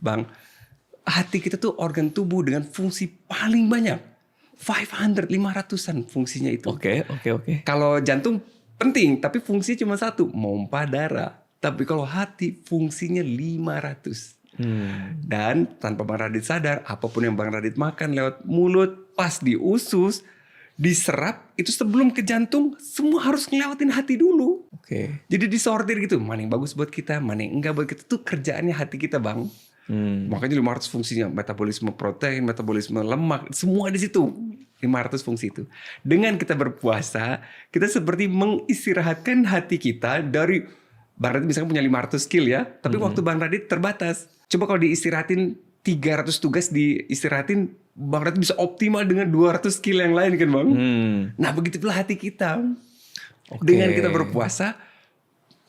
Bang, hati kita tuh organ tubuh dengan fungsi paling banyak. 500-500an fungsinya itu. Oke. Kalau jantung penting, tapi fungsinya cuma satu, mompa darah. Tapi kalau hati fungsinya 500. Dan tanpa Bang Radit sadar, apapun yang Bang Radit makan lewat mulut, pas di usus, diserap, itu sebelum ke jantung, semua harus ngelewatin hati dulu. Oke. Jadi disortir gitu, mana yang bagus buat kita, mana yang enggak buat kita. Itu kerjaannya hati kita, Bang. Makanya 500 fungsinya, metabolisme protein, metabolisme lemak, semua di situ. 500 fungsi itu. Dengan kita berpuasa, kita seperti mengistirahatkan hati kita dari, Bang Radit misalnya punya 500 skill ya, tapi waktu Bang Radit terbatas. Coba kalau diistirahatin 300 tugas diistirahatin, Bang Radit bisa optimal dengan 200 skill yang lain kan Bang. Nah begitu pula hati kita. Dengan kita berpuasa,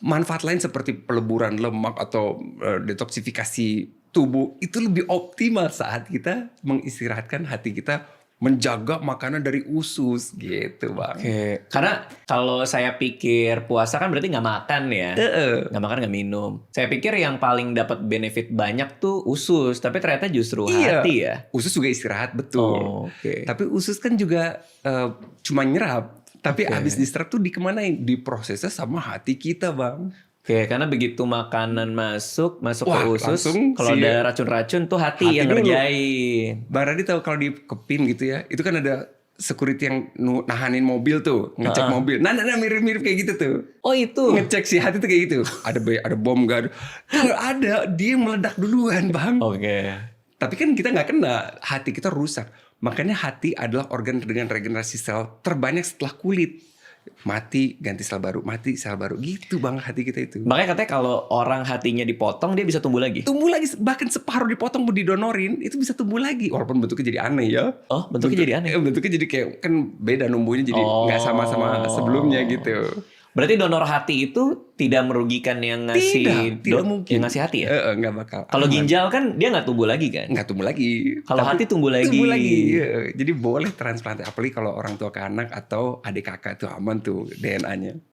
manfaat lain seperti peleburan lemak atau detoksifikasi tubuh itu lebih optimal saat kita mengistirahatkan hati kita, menjaga makanan dari usus gitu Bang. Oke. Karena kalau saya pikir puasa kan berarti nggak makan ya, nggak makan nggak minum. Saya pikir yang paling dapat benefit banyak tuh usus, tapi ternyata justru hati ya. Usus juga istirahat betul. Tapi usus kan juga cuma nyerap. Tapi abis diserap tuh dikemanain? Diprosesnya sama hati kita Bang. Oke, karena begitu makanan masuk ke usus, langsung kalau ada racun-racun tuh hati yang ngerjain. Bang Radit tahu kalau di Kepin gitu ya, itu kan ada security yang nahanin mobil tuh, ngecek mobil. Nah mirip-mirip kayak gitu tuh. Oh itu? Ngecek si hati tuh kayak gitu. Ada bom gak ada. Kalau ada, dia yang meledak duluan Bang. Oke. Tapi kan kita nggak kena, hati kita rusak. Makanya hati adalah organ dengan regenerasi sel terbanyak setelah kulit. Mati, ganti sel baru, mati, sel baru. Gitu Bang hati kita itu. Makanya katanya kalau orang hatinya dipotong, dia bisa tumbuh lagi? Tumbuh lagi, bahkan separuh dipotong mau didonorin, itu bisa tumbuh lagi. Walaupun bentuknya jadi aneh ya. Oh, bentuknya jadi aneh? Bentuknya jadi kayak, kan beda numbuhnya jadi nggak sama-sama sebelumnya gitu. Berarti donor hati itu tidak merugikan yang ngasih tidak mungkin. Yang ngasih hati ya? Nggak bakal. Kalau ginjal kan dia nggak tumbuh lagi kan? Nggak tumbuh lagi. Kalau hati tumbuh lagi. Tumbuh lagi. Jadi boleh transplantasi. Apalagi kalau orang tua ke anak atau adik kakak itu aman tuh DNA-nya.